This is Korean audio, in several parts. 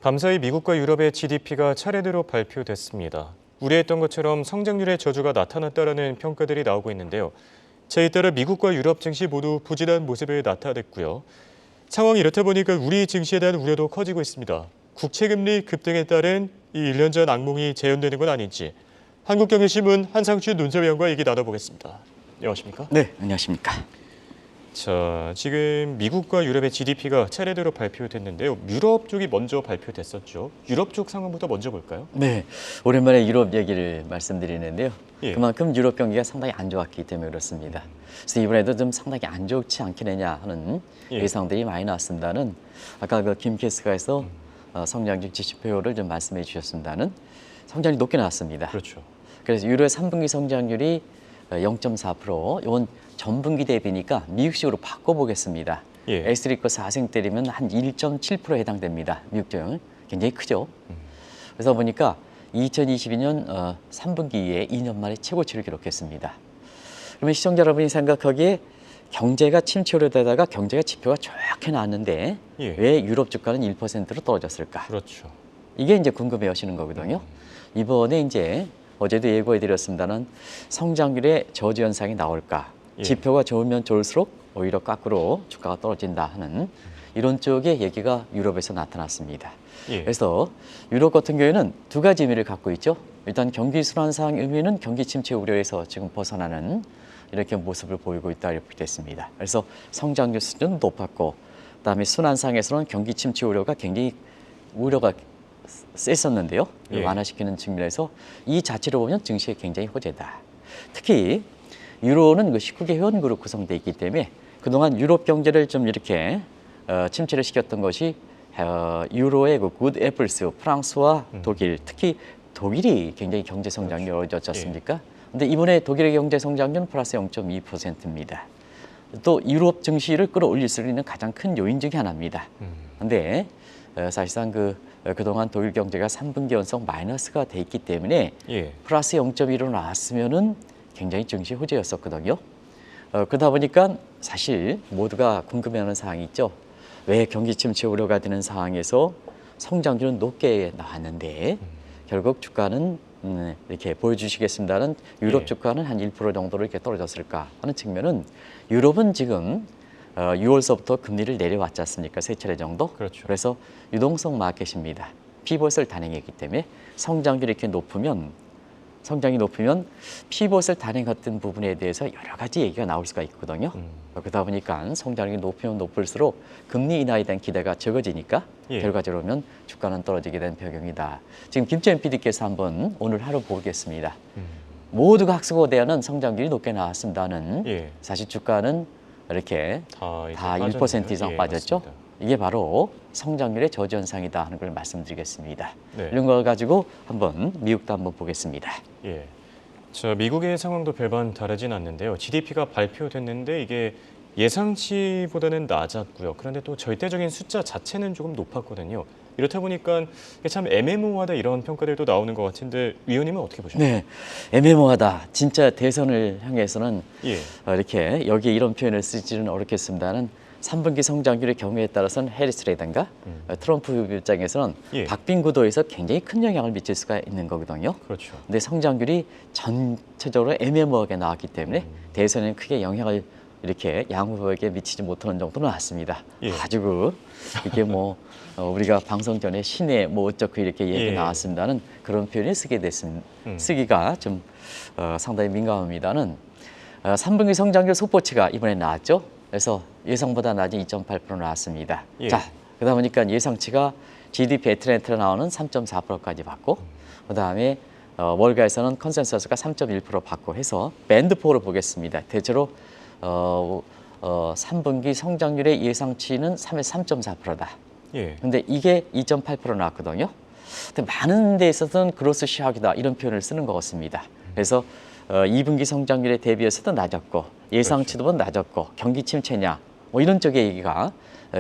밤사이 미국과 유럽의 GDP가 차례대로 발표됐습니다. 우려했던 것처럼 성장률의 저주가 나타났다라는 평가들이 나오고 있는데요. 자, 이에 따라 미국과 유럽 증시 모두 부진한 모습을 나타냈고요. 상황이 이렇다 보니까 우리 증시에 대한 우려도 커지고 있습니다. 국채금리 급등에 따른 이 1년 전 악몽이 재현되는 건 아닌지 한국경제신문 한상춘 논설위원과 얘기 나눠보겠습니다. 안녕하십니까? 네, 안녕하십니까? 자, 지금 미국과 유럽의 GDP가 차례대로 발표됐는데요. 유럽 쪽이 먼저 발표됐었죠. 유럽 쪽 상황부터 먼저 볼까요? 네, 오랜만에 유럽 얘기를 말씀드리는데요. 예. 그만큼 유럽 경기가 상당히 안 좋았기 때문에 그렇습니다. 그래서 이번에도 좀 상당히 안 좋지 않겠느냐 하는 예. 예상들이 많이 나왔습니다는 아까 그 김 캐스가에서 성장률 지표를 좀 말씀해 주셨습니다는 성장률이 높게 나왔습니다. 그렇죠. 그래서 유로의 3분기 성장률이 0.4%, 이건 전분기 대비니까 미국식으로 바꿔보겠습니다. 예. 에스리코 4생 때리면 한 1.7%에 해당됩니다. 미국적은 굉장히 크죠. 그래서 보니까 2022년 3분기에 2년 만에 최고치를 기록했습니다. 그러면 시청자 여러분이 생각하기에 경제가 침체되다가 경제가 지표가 좋게 나왔는데 예. 왜 유럽 주가는 1%로 떨어졌을까? 그렇죠. 이게 이제 궁금해 하시는 거거든요. 이번에 이제 어제도 예고해 드렸습니다는 성장률의 저주 현상이 나올까? 예. 지표가 좋으면 좋을수록 오히려 거꾸로 주가가 떨어진다 하는 이런 쪽의 얘기가 유럽에서 나타났습니다. 예. 그래서 유럽 같은 경우에는 두 가지 의미를 갖고 있죠. 일단 경기 순환상 의미는 경기 침체 우려에서 지금 벗어나는 이렇게 모습을 보이고 있다 이렇게 됐습니다. 그래서 성장률 수준은 높았고, 그다음에 순환상에서는 경기 침체 우려가 굉장히 우려가 셌었는데요. 예. 완화시키는 측면에서 이 자체로 보면 증시에 굉장히 호재다. 특히 유로는 그 19개 회원국으로 구성되어 있기 때문에 그동안 유럽 경제를 좀 이렇게 침체를 시켰던 것이 유로의 그 굿 애플스, 프랑스와 독일, 특히 독일이 굉장히 경제 성장률이 어려졌지 않습니까? 근데 이번에 독일의 경제 성장률은 플러스 0.2%입니다. 또 유럽 증시를 끌어올릴 수 있는 가장 큰 요인 중에 하나입니다. 근데 사실상 그동안 독일 경제가 3분기 연속 마이너스가 돼 있기 때문에 예. 플러스 0.1로 나왔으면은 굉장히 증시 호재였었거든요. 그러다 보니까 사실 모두가 궁금해하는 사항이 있죠. 왜 경기 침체 우려가 되는 상황에서 성장률은 높게 나왔는데 결국 주가는 이렇게 보여주시겠습니다는 유럽 예. 주가는 한 1% 정도로 이렇게 떨어졌을까 하는 측면은 유럽은 지금 6월서부터 금리를 내려왔지 않습니까? 세 차례 정도. 그렇죠. 그래서 유동성 마켓입니다. 피벗을 단행했기 때문에 성장률이 이렇게 높으면 성장이 높으면 피벗을 단행했던 부분에 대해서 여러 가지 얘기가 나올 수가 있거든요. 그러다 보니까 성장률이 높으면 높을수록 금리 인하에 대한 기대가 적어지니까 예. 결과적으로는 주가는 떨어지게 된 배경이다. 지금 김재현 PD께서 한번 오늘 하루 보겠습니다. 모두가 학습고대하는 성장률이 높게 나왔습니다는 예. 사실 주가는 이렇게 다 다 빠졌네요. 1% 이상 예, 빠졌죠. 맞습니다. 이게 바로 성장률의 저주 현상이다 하는 걸 말씀드리겠습니다. 네. 이런 걸 가지고 한번 미국도 한번 보겠습니다. 예. 자, 미국의 상황도 별반 다르진 않는데요. GDP가 발표됐는데 이게 예상치보다는 낮았고요. 그런데 또 절대적인 숫자 자체는 조금 높았거든요. 이렇다 보니까 이게 참 애매모호하다 이런 평가들도 나오는 것 같은데 위원님은 어떻게 보십니까? 네, 애매모호하다. 진짜 대선을 향해서는 예. 이렇게 여기에 이런 표현을 쓰지는 어렵겠습니다는 3분기 성장률의 경우에 따라서는 해리스라든가 트럼프 입장에서는 예. 박빙 구도에서 굉장히 큰 영향을 미칠 수가 있는 거거든요. 그렇죠. 근데 성장률이 전체적으로 애매모호하게 나왔기 때문에 대선에는 크게 영향을 이렇게 양 후보에게 미치지 못하는 정도는 나왔습니다. 예. 아주 이게 뭐 우리가 방송 전에 신의 뭐 어쩌고 이렇게 얘기 예. 나왔습니다는 그런 표현을 쓰게 됐습니다. 쓰기가 좀 상당히 민감합니다는 3분기 성장률 속보치가 이번에 나왔죠. 그래서 예상보다 낮은 2.8% 나왔습니다. 예. 자, 그러다 보니까 예상치가 GDP 애틀랜타로 나오는 3.4%까지 받고 그다음에 월가에서는 컨센서스가 3.1% 받고 해서 밴드4를 보겠습니다. 대체로 3분기 성장률의 예상치는 3.4%다. 예. 근데 이게 2.8% 나왔거든요. 근데 많은 데 있어서는 그로스 시학이다 이런 표현을 쓰는 것 같습니다. 그래서 2분기 성장률에 대비해서도 낮았고 예상치도 낮았고 경기 침체냐 뭐 이런 쪽의 얘기가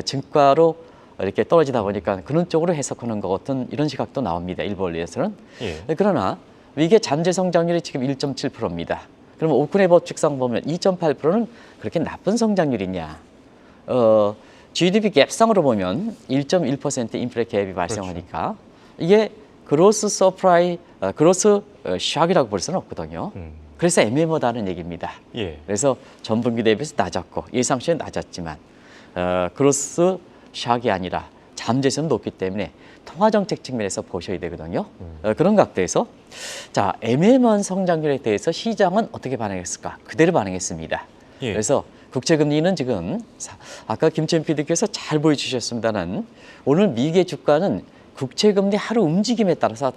증가로 이렇게 떨어지다 보니까 그런 쪽으로 해석하는 것 같은 이런 시각도 나옵니다. 일부 언론에서는. 예. 그러나 이게 잠재 성장률이 지금 1.7%입니다. 그러면 오크네 법칙상 보면 2.8%는 그렇게 나쁜 성장률이냐? GDP 갭상으로 보면 1.1% 인플레 갭이 발생하니까 이게 그로스 서프라이, 그로스 샥이라고 볼 수는 없거든요. 그래서 애매모호하다는 얘기입니다. 예. 그래서 전분기 대비해서 낮았고 예상치는 낮았지만 그로스 샥이 아니라 잠재성은 높기 때문에 통화정책 측면에서 보셔야 되거든요. 그런 각도에서 자 애매모호한 성장률에 대해서 시장은 어떻게 반응했을까? 그대로 반응했습니다. 예. 그래서 국채금리는 지금 아까 김천 PD께서 잘 보여주셨습니다는 오늘 미국의 주가는 국채금리 하루 움직임에 따라서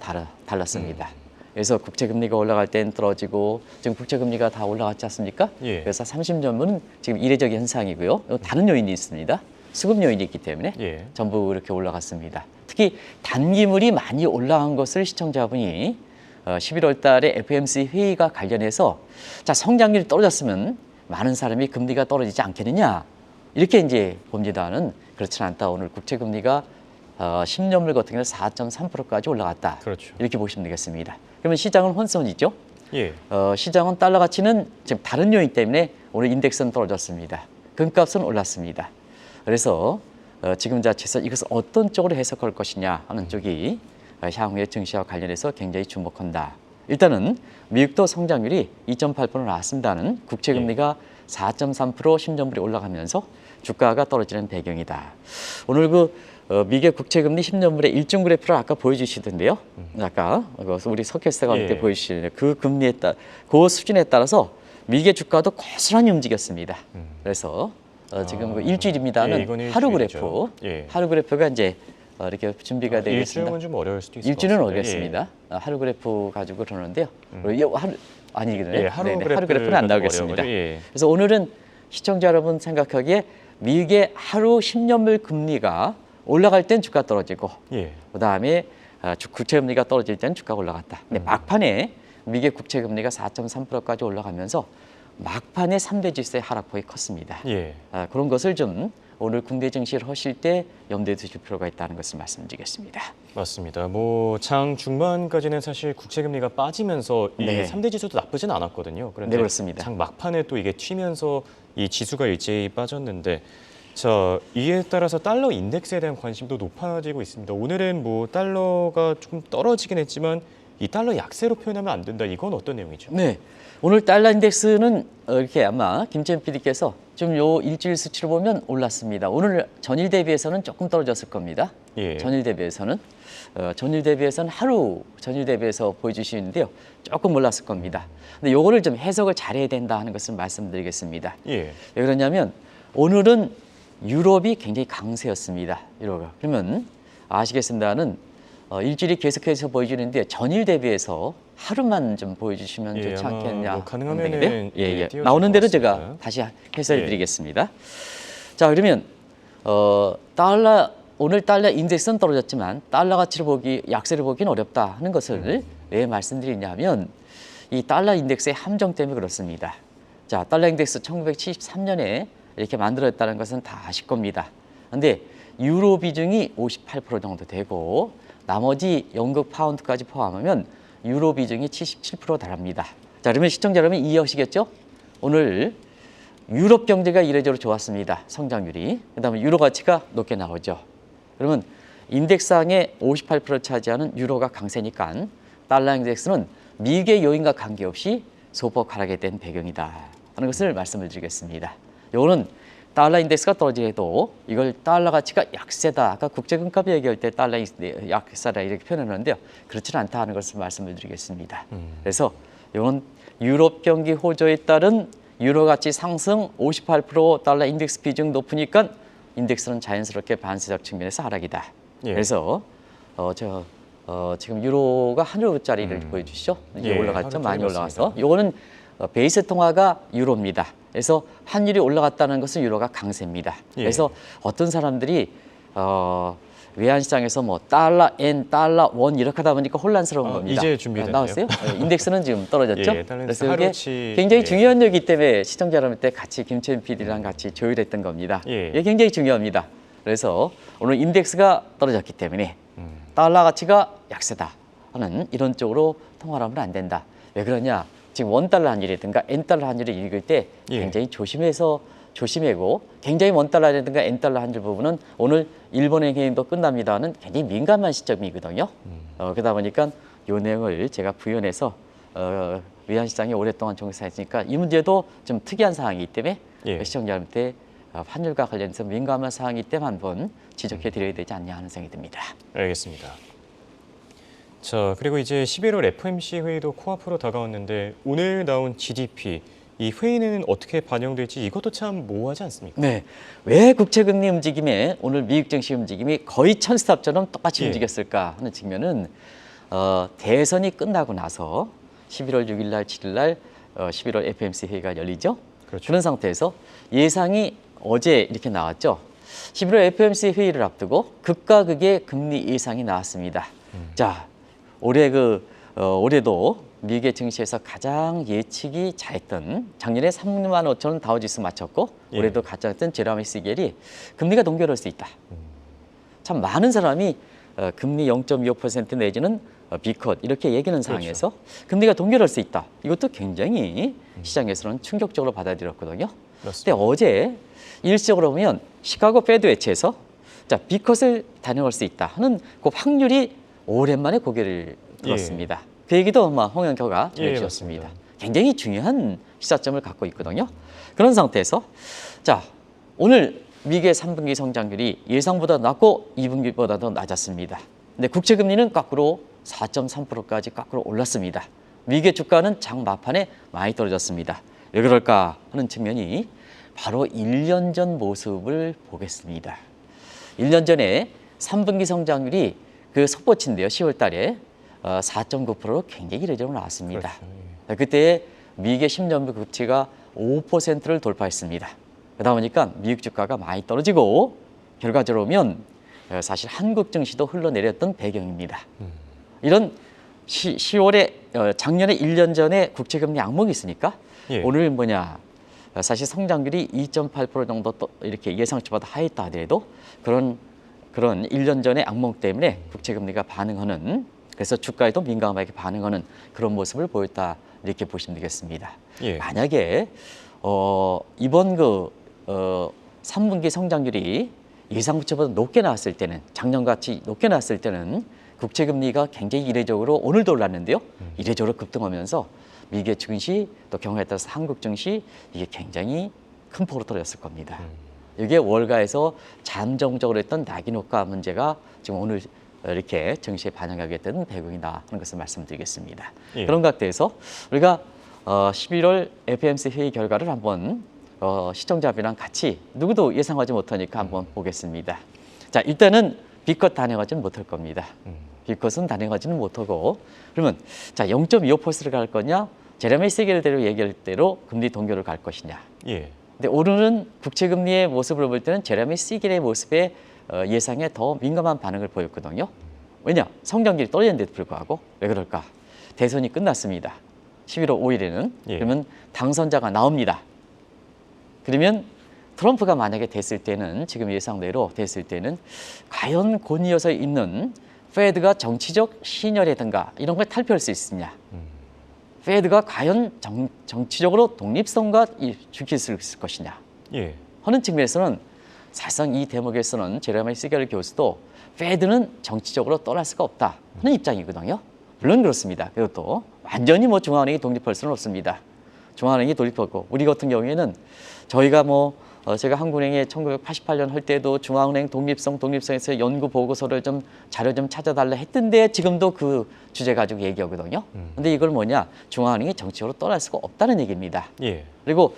달랐습니다. 그래서 국채금리가 올라갈 땐 떨어지고 지금 국채금리가 다 올라갔지 않습니까? 예. 그래서 30년물은 지금 이례적인 현상이고요. 다른 요인이 있습니다. 수급 요인이 있기 때문에 예. 전부 이렇게 올라갔습니다. 특히 단기물이 많이 올라간 것을 시청자분이 11월 달에 FOMC 회의가 관련해서 자 성장률이 떨어졌으면 많은 사람이 금리가 떨어지지 않겠느냐 이렇게 이제 봅니다는 그렇지는 않다. 오늘 국채금리가 10년물 같은 경우는 4.3%까지 올라갔다. 그렇죠. 이렇게 보시면 되겠습니다. 그러면 시장은 혼선이죠. 예. 시장은 달러 가치는 지금 다른 요인 때문에 오늘 인덱스는 떨어졌습니다. 금값은 올랐습니다. 그래서 지금 자체에서 이것을 어떤 쪽으로 해석할 것이냐 하는 쪽이 향후의 증시와 관련해서 굉장히 주목한다. 일단은 미국도 성장률이 2.8% 나왔습니다는 국채금리가 4.3% 10년물이 올라가면서 주가가 떨어지는 배경이다. 오늘 미국의 국채금리 10년물의 일중 그래프를 아까 보여주시던데요. 아까 우리 석혜스가 예. 그때 보여주시는 그 금리에 그 수준에 따라서 미국의 주가도 고스란히 움직였습니다. 그래서 지금 일주일입니다는 예, 이건 하루 일주일이죠. 그래프, 예. 하루 그래프가 이제 이렇게 준비가 되겠습니다. 일주일은 좀 어려울 수도 있을 일주일은 것 같습니다. 어렵습니다. 하루 그래프 가지고 그러는데요. 하루 아니거든요. 예, 하루 하루 그래프는 안 그래프가 좀 나오겠습니다. 어려워가지고, 예. 그래서 오늘은 시청자 여러분 생각하기에 미국의 하루 10년물 금리가 올라갈 땐 주가 떨어지고 예. 그다음에 국채금리가 떨어질 때는 주가가 올라갔다. 근데 막판에 미국의 국채금리가 4.3%까지 올라가면서 막판에 3대 지수의 하락폭이 컸습니다. 예. 그런 것을 좀 오늘 국내 증시를 하실 때 염두에 두실 필요가 있다는 것을 말씀드리겠습니다. 맞습니다. 뭐 장 중반까지는 사실 국채금리가 빠지면서 이 네. 3대 지수도 나쁘진 않았거든요. 그런데 네, 그렇습니다. 장 막판에 또 이게 튀면서 이 지수가 일제히 빠졌는데 자, 이에 따라서 달러 인덱스에 대한 관심도 높아지고 있습니다. 오늘은 뭐 달러가 조금 떨어지긴 했지만 이 달러 약세로 표현하면 안 된다. 이건 어떤 내용이죠? 네, 오늘 달러 인덱스는 이렇게 아마 김재현 PD께서 좀 요 일주일 수치를 보면 올랐습니다. 오늘 전일 대비해서는 조금 떨어졌을 겁니다. 예. 전일 대비해서는 하루 전일 대비해서 보여주시는데요. 조금 올랐을 겁니다. 근데 요거를 좀 해석을 잘해야 된다 하는 것을 말씀드리겠습니다. 예. 왜 그러냐면 오늘은 유럽이 굉장히 강세였습니다. 유로가. 그러면 아시겠습니다는 일주일이 계속해서 보여주는데 전일 대비해서 하루만 좀 보여주시면 예, 좋지 아마 않겠냐. 뭐 가능하면은, 하는데요. 예, 띄워줄 나오는 것 대로 같습니다. 제가 다시 해설해 예. 드리겠습니다. 자, 그러면 오늘 달러 인덱스는 떨어졌지만 달러 가치를 약세를 보기는 어렵다 하는 것을 왜 말씀드리냐면 이 달러 인덱스의 함정 때문에 그렇습니다. 자, 달러 인덱스 1973년에 이렇게 만들어졌다는 것은 다 아실 겁니다. 그런데 유로 비중이 58% 정도 되고 나머지 영국 파운드까지 포함하면 유로 비중이 77% 달합니다. 자, 그러면 시청자 여러분 이해하시겠죠? 오늘 유럽 경제가 이례적으로 좋았습니다. 성장률이. 그다음에 유로 가치가 높게 나오죠. 그러면 인덱스상의 58%를 차지하는 유로가 강세니까 달러 인덱스는 미국의 요인과 관계없이 소폭 하락에 된 배경이다 하는 것을 말씀을 드리겠습니다. 요거는 달러 인덱스가 떨어지더라도 이걸 달러 가치가 약세다. 아까 국제금값 얘기할 때 달러 약세다 이렇게 표현하는데요. 그렇지는 않다 하는 것을 말씀을 드리겠습니다. 그래서 이건 유럽 경기 호조에 따른 유로 가치 상승 58% 달러 인덱스 비중 높으니까 인덱스는 자연스럽게 반세적 측면에서 하락이다. 예. 그래서 지금 유로가 한 유로짜리를 보여주시죠. 이제 예, 올라갔죠. 많이 하루짜리 올라가서. 맞습니다. 요거는 베이스 통화가 유로입니다. 그래서 환율이 올라갔다는 것은 유로가 강세입니다. 예. 그래서 어떤 사람들이 외환시장에서 뭐 달러, 엔, 달러, 원 이렇게 하다 보니까 혼란스러운 겁니다. 이제 준비됐네요. 나왔어요? 인덱스는 지금 떨어졌죠? 예, 달러 그래서 인덱스 이게 하루치, 굉장히 예. 중요한 얘기 때문에 시청자 여러분께 같이 김채연 PD랑 같이 조율했던 겁니다. 예. 이게 굉장히 중요합니다. 그래서 오늘 인덱스가 떨어졌기 때문에 달러 가치가 약세다 하는 이런 쪽으로 통화를 하면 안 된다. 왜 그러냐? 지금 원달러 환율이든가 엔달러 환율을 읽을 때 예. 굉장히 조심해서 조심하고 굉장히 원 달러라든가 N 달러 한 줄 부분은 오늘 일본의 행행도 끝납니다는 굉장히 민감한 시점이거든요. 그러다 보니까 이 내용을 제가 부연해서 외환시장이 오랫동안 종사했으니까 이 문제도 좀 특이한 사항이기 때문에 예. 시청자한테 환율과 관련해서 민감한 사항이기 때문에 한번 지적해 드려야 되지 않냐 하는 생각이 듭니다. 알겠습니다. 자, 그리고 이제 11월 FOMC 회의도 코앞으로 다가왔는데 오늘 나온 GDP, 이 회의는 어떻게 반영될지 이것도 참 모호하지 않습니까? 네, 왜 국채금리 움직임에 오늘 미국 증시 움직임이 거의 천스탑처럼 똑같이 예. 움직였을까 하는 측면은 대선이 끝나고 나서 11월 6일 날, 7일 날 11월 FOMC 회의가 열리죠. 그렇죠. 그런 상태에서 예상이 어제 이렇게 나왔죠. 11월 FOMC 회의를 앞두고 극과 극의 금리 예상이 나왔습니다. 자, 올해도 미국의 증시에서 가장 예측이 잘했던 작년에 3만 5천 원 다우지수 맞췄고 예. 올해도 가짜였던 제라미 시겔이 금리가 동결할 수 있다. 참 많은 사람이 금리 0.25% 내지는 B컷 이렇게 얘기하는 상황에서 금리가 동결할 수 있다. 이것도 굉장히 시장에서는 충격적으로 받아들였거든요. 근데 맞습니다. 어제 일시적으로 보면 시카고 페드 매체에서 자 B컷을 단행할 수 있다 하는 그 확률이 오랜만에 고개를 들었습니다. 그 얘기도 아마 홍영표가 전해주셨습니다. 맞습니다. 굉장히 중요한 시사점을 갖고 있거든요. 그런 상태에서 자 오늘 미국의 3분기 성장률이 예상보다 낮고 2분기보다도 낮았습니다. 근데 국채금리는 거꾸로 4.3%까지 거꾸로 올랐습니다. 미국의 주가는 장 막판에 많이 떨어졌습니다. 왜 그럴까 하는 측면이 바로 1년 전 모습을 보겠습니다. 1년 전에 3분기 성장률이 그 속보치인데요. 10월 달에 4.9%로 굉장히 이례적으로 나왔습니다. 그렇죠. 그때 미국의 10년물 국채가 5%를 돌파했습니다. 그러다 보니까 미국 주가가 많이 떨어지고 결과적으로 보면 사실 한국 증시도 흘러내렸던 배경입니다. 이런 10월에 작년에 1년 전에 국채금리 악몽이 있으니까 예. 오늘 뭐냐 사실 성장률이 2.8% 정도 또 이렇게 예상치보다 하했다 하더라도 그런 1년 전의 악몽 때문에 국채금리가 반응하는 그래서 주가에도 민감하게 반응하는 그런 모습을 보였다 이렇게 보시면 되겠습니다. 예. 만약에 이번 3분기 성장률이 예상치보다 높게 나왔을 때는 작년같이 높게 나왔을 때는 국채금리가 굉장히 이례적으로 오늘도 올랐는데요. 이례적으로 급등하면서 미국의 증시 또 경우에 따라서 한국 증시 이게 굉장히 큰 폭으로 떨어졌을 겁니다. 이게 월가에서 잠정적으로 했던 낙인 효과 문제가 지금 오늘 이렇게 증시에 반영하게 된 배경이다 하는 것을 말씀드리겠습니다. 예. 그런 각도에서 우리가 11월 FOMC 회의 결과를 한번 시청자분이랑 같이 누구도 예상하지 못하니까 한번 보겠습니다. 자, 일단은 B컷 단행하지는 못할 겁니다. B컷은 단행하지는 못하고 그러면 자 0.25%를 갈 거냐 제레미 시겔대로 얘기할 대로 금리 동결을 갈 것이냐. 예. 근데 오르는 국채금리의 모습을 볼 때는 제레미 시겔의 모습에 예상에 더 민감한 반응을 보였거든요. 왜냐? 성장률이 떨어졌는데도 불구하고 왜 그럴까? 대선이 끝났습니다. 11월 5일에는 예. 그러면 당선자가 나옵니다. 그러면 트럼프가 만약에 됐을 때는 지금 예상대로 됐을 때는 과연 곧 이어서 있는 페드가 정치적 신여라든가 이런 걸 탈피할 수 있느냐. 페드가 과연 정치적으로 독립성과 지킬 수 있을 것이냐 예. 하는 측면에서는 사실상 이 대목에서는 제레미 시겔 교수도 페드는 정치적으로 떠날 수가 없다 하는 입장이거든요. 물론 그렇습니다. 그것도 완전히 중앙은행이 독립할 수는 없습니다. 중앙은행이 독립하고 우리 같은 경우에는 저희가 제가 한국은행에 1988년 할 때도 중앙은행 독립성에서 연구 보고서를 자료 좀 찾아달라 했던데 지금도 그 주제 가지고 얘기하거든요. 근데 이걸 중앙은행이 정치적으로 떠날 수가 없다는 얘기입니다. 예. 그리고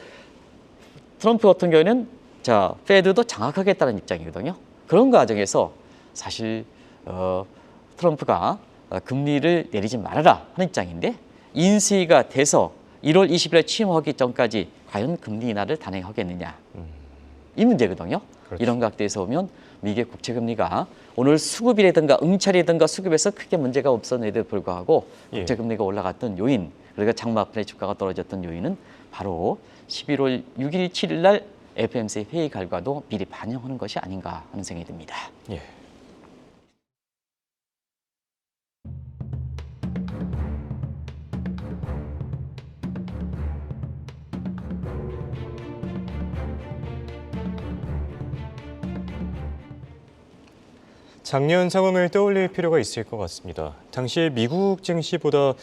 트럼프 같은 경우에는 페드도 장악하겠다는 입장이거든요. 그런 과정에서 사실 트럼프가 금리를 내리지 말아라 하는 입장인데 인수위가 돼서 1월 20일에 취임하기 전까지 과연 금리 인하를 단행하겠느냐 이 문제거든요. 그렇죠. 이런 각도에서 보면 미국의 국채금리가 오늘 수급이라든가 응찰이라든가 수급에서 크게 문제가 없었는데도 불구하고 예. 국채금리가 올라갔던 요인 그러니까 장마판에 주가가 떨어졌던 요인은 바로 11월 6일, 7일 날 FOMC 회의 결과도 미리 반영하는 것이 아닌가 하는 생각이 듭니다. 예. 작년 상황을 떠올릴 필요가 있을 것 같습니다. 당시에 미국 증시보다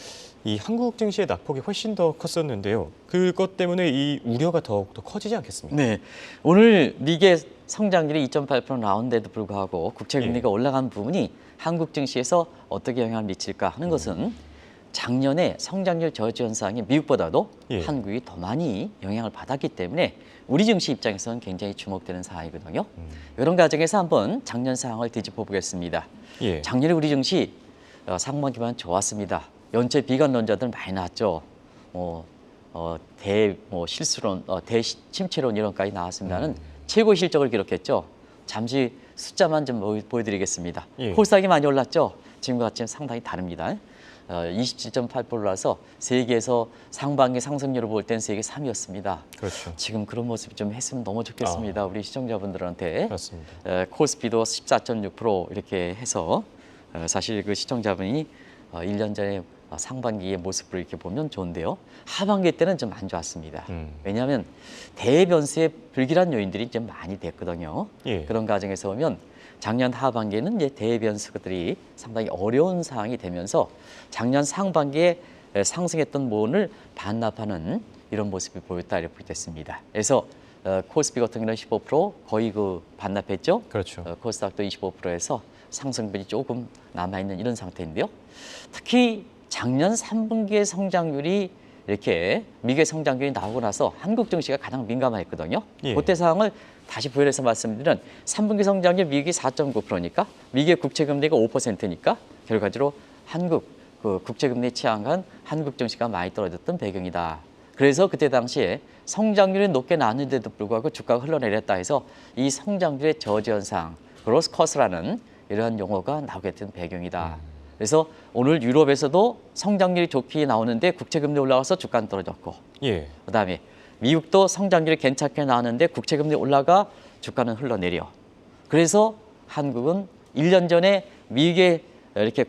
이 한국 증시의 낙폭이 훨씬 더 컸었는데요. 그것 때문에 이 우려가 더욱더 커지지 않겠습니까? 네, 오늘 미국의 성장률이 2.8% 나온데도 불구하고 국채 금리가 올라간 부분이 한국 증시에서 어떻게 영향을 미칠까 하는 것은 작년에 성장률 저지 현상이 미국보다도 한국이 더 많이 영향을 받았기 때문에 우리 증시 입장에서는 굉장히 주목되는 사항이거든요. 이런 과정에서 한번 작년 상황을 뒤집어 보겠습니다. 작년에 우리 증시 상반기만 좋았습니다. 연체 비관론자들 많이 나왔죠. 실수론, 대침체론 이런까지 나왔습니다는 최고 실적을 기록했죠. 잠시 숫자만 좀 보여드리겠습니다. 코스닥이 많이 올랐죠. 지금과 같이 상당히 다릅니다. 27.8% 올라서 세계에서 상반기 상승률을 볼 땐 세계 3위였습니다. 그렇죠. 지금 그런 모습 좀 했으면 너무 좋겠습니다. 우리 시청자분들한테. 맞습니다. 코스피도 14.6% 이렇게 해서 사실 그 시청자분이 1년 전에 상반기의 모습을 이렇게 보면 좋은데요. 하반기 때는 좀 안 좋았습니다. 왜냐하면 대변수의 불길한 요인들이 좀 많이 됐거든요. 그런 과정에서 보면 작년 하반기에는 이제 대변수들이 상당히 어려운 상황이 되면서 작년 상반기에 상승했던 모은을 반납하는 이런 모습이 보였다 이렇게 됐습니다. 그래서 코스피 같은 경우는 15% 거의 그 반납했죠. 그렇죠. 코스닥도 25%에서 상승분이 조금 남아있는 이런 상태인데요. 특히 작년 3분기의 성장률이 이렇게 미국의 성장률이 나오고 나서 한국 증시가 가장 민감했거든요. 그때 상황을 다시 부연해서 말씀드리면 3분기 성장률 미국이 4.9%니까 미국의 국채금리가 5%니까 결과적으로 한국 그 국채금리에 취약한 한국 증시가 많이 떨어졌던 배경이다. 그래서 그때 당시에 성장률이 높게 나왔는데도 불구하고 주가가 흘러내렸다 해서 이 성장률의 저지 현상, 그로스 커스라는 이러한 용어가 나오게 된 배경이다. 그래서 오늘 유럽에서도 성장률이 좋게 나오는데 국채금리 올라가서 주가는 떨어졌고, 그다음에 미국도 성장률이 괜찮게 나왔는데 국채금리 올라가 주가는 흘러내려. 그래서 한국은 1년 전에 미국의 이렇게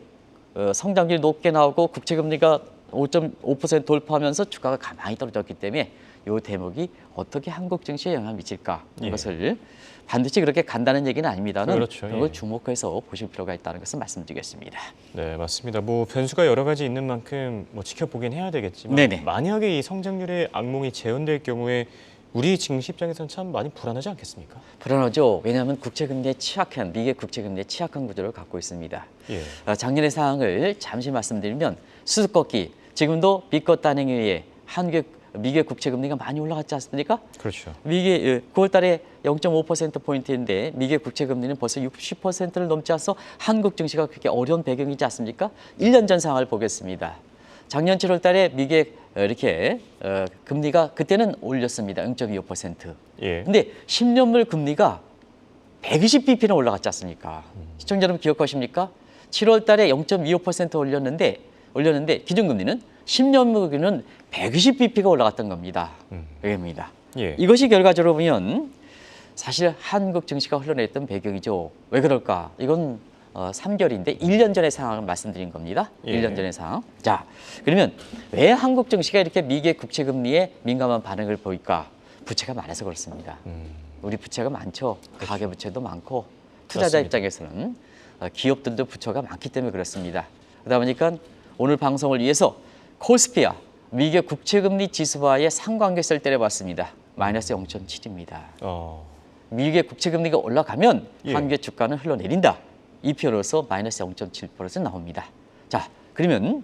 성장률이 높게 나오고 국채금리가 5.5% 돌파하면서 주가가 가만히 떨어졌기 때문에 이 대목이 어떻게 한국 증시에 영향을 미칠까 이것을 반드시 그렇게 간다는 얘기는 아닙니다는 그렇죠. 그걸 주목해서 보실 필요가 있다는 것을 말씀드리겠습니다. 네, 맞습니다. 뭐 변수가 여러 가지 있는 만큼 뭐 지켜보긴 해야 되겠지만 만약에 이 성장률의 악몽이 재현될 경우에 우리 증시 입장에서는 참 많이 불안하지 않겠습니까? 불안하죠. 왜냐하면 국채금리에 취약한 미국의 국채금리에 취약한 구조를 갖고 있습니다. 작년의 상황을 잠시 말씀드리면 수습 꺾기 지금도 빚과 단행에 의해 미국의 국채금리가 많이 올라갔지 않습니까? 그렇죠. 미국의 9월 달에 0.5%포인트인데 미국의 국채금리는 벌써 60%를 넘지 않아서 한국 증시가 그렇게 어려운 배경이지 않습니까? 1년 전 상황을 보겠습니다. 작년 7월 달에 미국의 이렇게 금리가 그때는 올렸습니다. 0.25%. 근데 10년물 금리가 120bp나 올라갔지 않습니까? 시청자 여러분 기억하십니까? 7월 달에 0.25% 올렸는데 기준금리는 10년물은 120bp가 올라갔던 겁니다. 여기입니다. 이것이 결과적으로 보면 사실 한국 증시가 흘러냈던 배경이죠. 왜 그럴까? 이건 3개월인데 1년 전의 상황을 말씀드린 겁니다. 1년 전의 상황. 자, 그러면 왜 한국 증시가 이렇게 미국의 국채금리에 민감한 반응을 보일까? 부채가 많아서 그렇습니다. 우리 부채가 많죠. 가계부채도 많고 투자자 입장에서는 기업들도 부채가 많기 때문에 그렇습니다. 그러다 보니까 오늘 방송을 위해서 코스피와 미국의 국채금리 지수와의 상관계성을 때려봤습니다. 마이너스 0.7입니다. 미국의 국채금리가 올라가면 한국의 주가는 흘러내린다. 이 표로서 마이너스 0.7% 나옵니다. 자, 그러면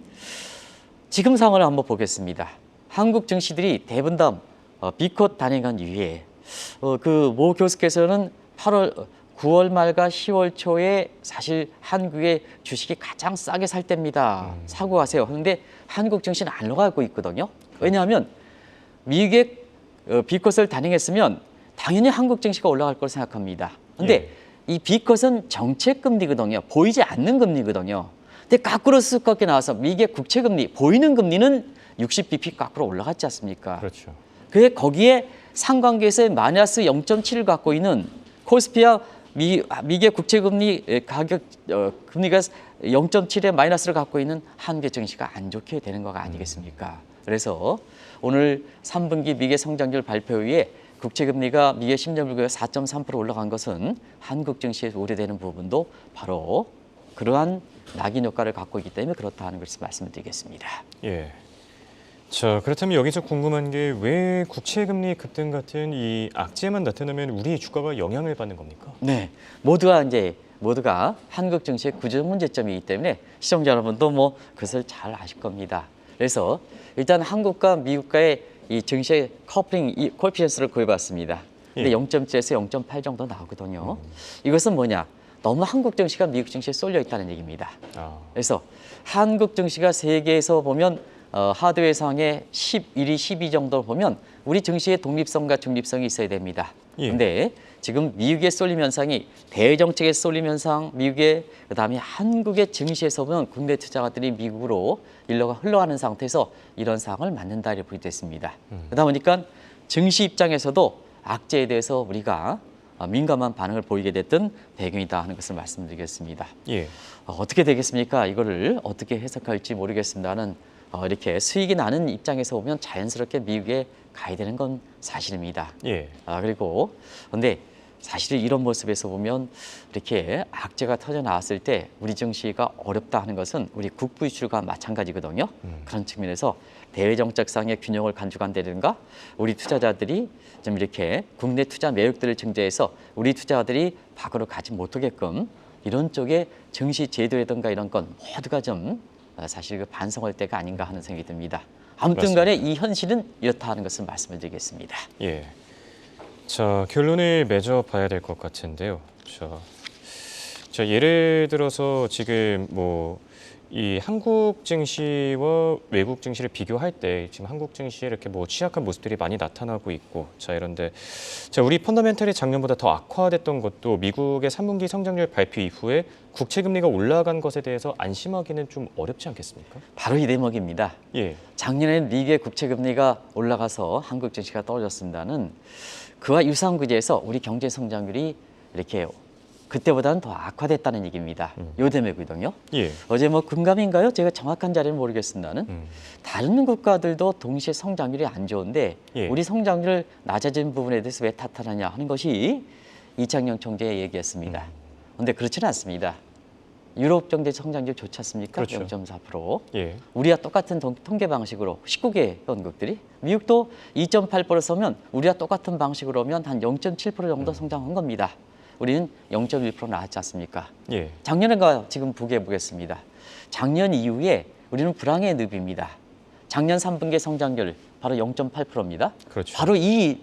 지금 상황을 한번 보겠습니다. 한국 증시들이 대부분 다 비컷 단행한 이후에 모 교수께서는 9월 말과 10월 초에 사실 한국의 주식이 가장 싸게 살 때입니다. 사고 가세요. 그런데 한국 증시는 안 올라가고 있거든요. 왜냐하면 미국의 비컷을 단행했으면 당연히 한국 증시가 올라갈 걸 생각합니다. 그런데 이 B컷은 정책금리거든요. 보이지 않는 금리거든요. 근데 거꾸로 쓱 나와서 미국의 국채금리, 보이는 금리는 60bp 거꾸로 올라갔지 않습니까? 그렇죠. 그게 거기에 상관계에서 마이너스 0.7을 갖고 있는 코스피와 미국의 국채금리 가격 금리가 0.7의 마이너스를 갖고 있는 한국의 증시가 안 좋게 되는 거 아니겠습니까? 그래서 오늘 3분기 미국의 성장률 발표 후에 국채 금리가 미국의 10년 물가가 4.3% 올라간 것은 한국 증시에 우려되는 부분도 바로 그러한 낙인 효과를 갖고 있기 때문에 그렇다 하는 것을 말씀을 드리겠습니다. 예. 자, 그렇다면 여기서 궁금한 게 왜 국채 금리 급등 같은 이 악재만 나타나면 우리 주가가 영향을 받는 겁니까? 네, 모두가 한국 증시의 구조 문제점이기 때문에 시청자 여러분도 뭐 그것을 잘 아실 겁니다. 그래서 일단 한국과 미국과의 이 증시의 커플링 이 코에피션스를 구해봤습니다. 근데 예. 0.7에서 0.8 정도 나오거든요. 이것은 뭐냐? 너무 한국 증시가 미국 증시에 쏠려 있다는 얘기입니다. 아, 그래서 한국 증시가 세계에서 보면 하드웨어 상의 11위, 12 정도 보면 우리 증시의 독립성과 중립성이 있어야 됩니다. 그런데 예. 지금 미국의 쏠림 현상이 대정책의 쏠림 현상, 미국의 그다음에 한국의 증시에서 보면 국내 투자가들이 미국으로 일로가 흘러가는 상태에서 이런 상황을 맞는다 이렇게 부딪혔습니다. 그러다 보니까 증시 입장에서도 악재에 대해서 우리가 민감한 반응을 보이게 됐던 배경이다 하는 것을 말씀드리겠습니다. 예. 어떻게 되겠습니까? 이거를 어떻게 해석할지 모르겠습니다는 이렇게 수익이 나는 입장에서 보면 자연스럽게 미국에 가야 되는 건 사실입니다. 예. 그리고 근데 사실 이런 모습에서 보면 이렇게 악재가 터져 나왔을 때 우리 증시가 어렵다 하는 것은 우리 국부 이슈가 마찬가지거든요. 그런 측면에서 대외 정책상의 균형을 간주한다든가 우리 투자자들이 좀 이렇게 국내 투자 매력들을 증대해서 우리 투자자들이 밖으로 가지 못하게끔 이런 쪽에 증시 제도라든가 이런 건 모두가 좀 사실 그 반성할 때가 아닌가 하는 생각이 듭니다. 아무튼 간에 이 현실은 이렇다 하는 것을 말씀을 드리겠습니다. 예. 자, 결론을 맺어 봐야 될 것 같은데요. 자, 예를 들어서 지금 뭐 이 한국 증시와 외국 증시를 비교할 때 지금 한국 증시에 이렇게 뭐 취약한 모습들이 많이 나타나고 있고, 자, 이런데 자, 우리 펀더멘털이 작년보다 더 악화됐던 것도 미국의 3분기 성장률 발표 이후에 국채 금리가 올라간 것에 대해서 안심하기는 좀 어렵지 않겠습니까? 바로 이 대목입니다. 예. 작년에는 미국의 국채 금리가 올라가서 한국 증시가 떨어졌습니다는 그와 유사한 구조에서 우리 경제 성장률이 이렇게 그때보다는 더 악화됐다는 얘기입니다. 요 대목이거든요. 예. 어제 뭐 금감인가요? 제가 정확한 자리는 모르겠습니다는 다른 국가들도 동시에 성장률이 안 좋은데 예. 우리 성장률 낮아진 부분에 대해서 왜 탓하느냐 하는 것이 이창용 총재의 얘기였습니다. 그런데 그렇지는 않습니다. 유럽 경제 성장률 좋지 않습니까? 그렇죠. 0.4%. 예. 우리와 똑같은 통계 방식으로 19개 연극들이 미국도 2.8% 서면 우리와 똑같은 방식으로 오면 한 0.7% 정도 성장한 겁니다. 우리는 0.1% 나왔지 않습니까? 예. 작년과 지금 비교해 보겠습니다. 작년 이후에 우리는 불황의 늪입니다. 작년 3분기 성장률 바로 0.8%입니다. 그렇죠. 바로 이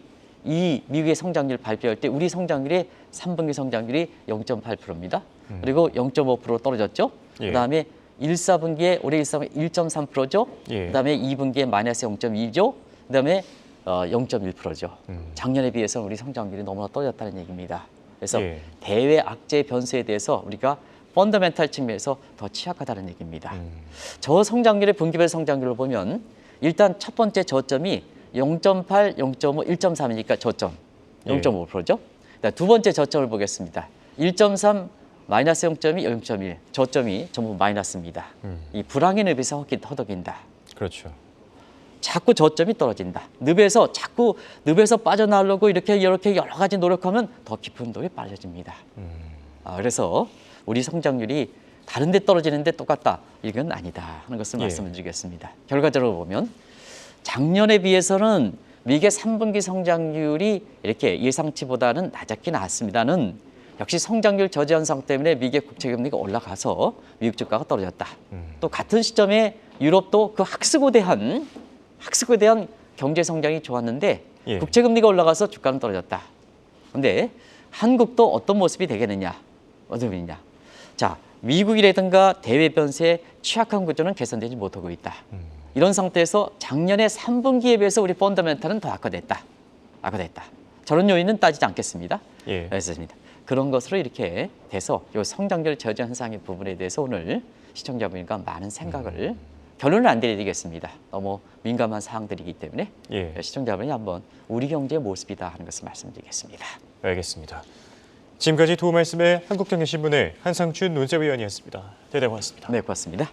미국의 성장률 발표할 때 우리 성장률의 3분기 성장률이 0.8%입니다. 그리고 0.5% 떨어졌죠. 예. 그다음에 1, 4분기에 올해 1, 4분기 1.3%죠. 예. 그다음에 2분기에 마이너스 0.2죠. 그다음에 0.1%죠. 작년에 비해서 우리 성장률이 너무나 떨어졌다는 얘기입니다. 그래서 예. 대외 악재 변수에 대해서 우리가 펀더멘탈 측면에서 더 취약하다는 얘기입니다. 저 성장률의 분기별 성장률을 보면 일단 첫 번째 저점이 0.8, 0.5, 1.3이니까 저점 예. 0.5%죠. 두 번째 저점을 보겠습니다. 1.3 마이너스 0.2, 0.1 저점이 전부 마이너스입니다. 이 불황의 늪에서 허덕인다. 그렇죠. 자꾸 저점이 떨어진다. 늪에서 빠져나오려고 이렇게 여러 가지 노력하면 더 깊은 늪에 빠져집니다. 그래서 우리 성장률이 다른 데 떨어지는데 똑같다. 이건 아니다 하는 것을 예. 말씀을 드리겠습니다. 결과적으로 보면 작년에 비해서는 미국의 3분기 성장률이 이렇게 예상치보다는 낮았긴 않습니다는 역시 성장률 저지 현상 때문에 미국의 국채 금리가 올라가서 미국 주가가 떨어졌다. 또 같은 시점에 유럽도 그 학습에 대한 경제 성장이 좋았는데 예. 국채 금리가 올라가서 주가는 떨어졌다. 그런데 한국도 어떤 모습이 되겠느냐? 어떤 모습이냐? 자, 미국이라든가 대외 변수의 취약한 구조는 개선되지 못하고 있다. 이런 상태에서 작년에 3분기에 비해서 우리 펀더멘탈은 더 악화됐다. 저런 요인은 따지지 않겠습니다. 예. 그렇습니다. 그런 것으로 이렇게 돼서 이 성장률 저지 현상의 부분에 대해서 오늘 시청자분과 많은 생각을 결론을 안 드리겠습니다. 너무 민감한 사항들이기 때문에 예. 시청자분이 한번 우리 경제의 모습이다 하는 것을 말씀드리겠습니다. 알겠습니다. 지금까지 도움 말씀의 한국경제신문의 한상춘 논설위원이었습니다. 대단히 고맙습니다. 네, 고맙습니다.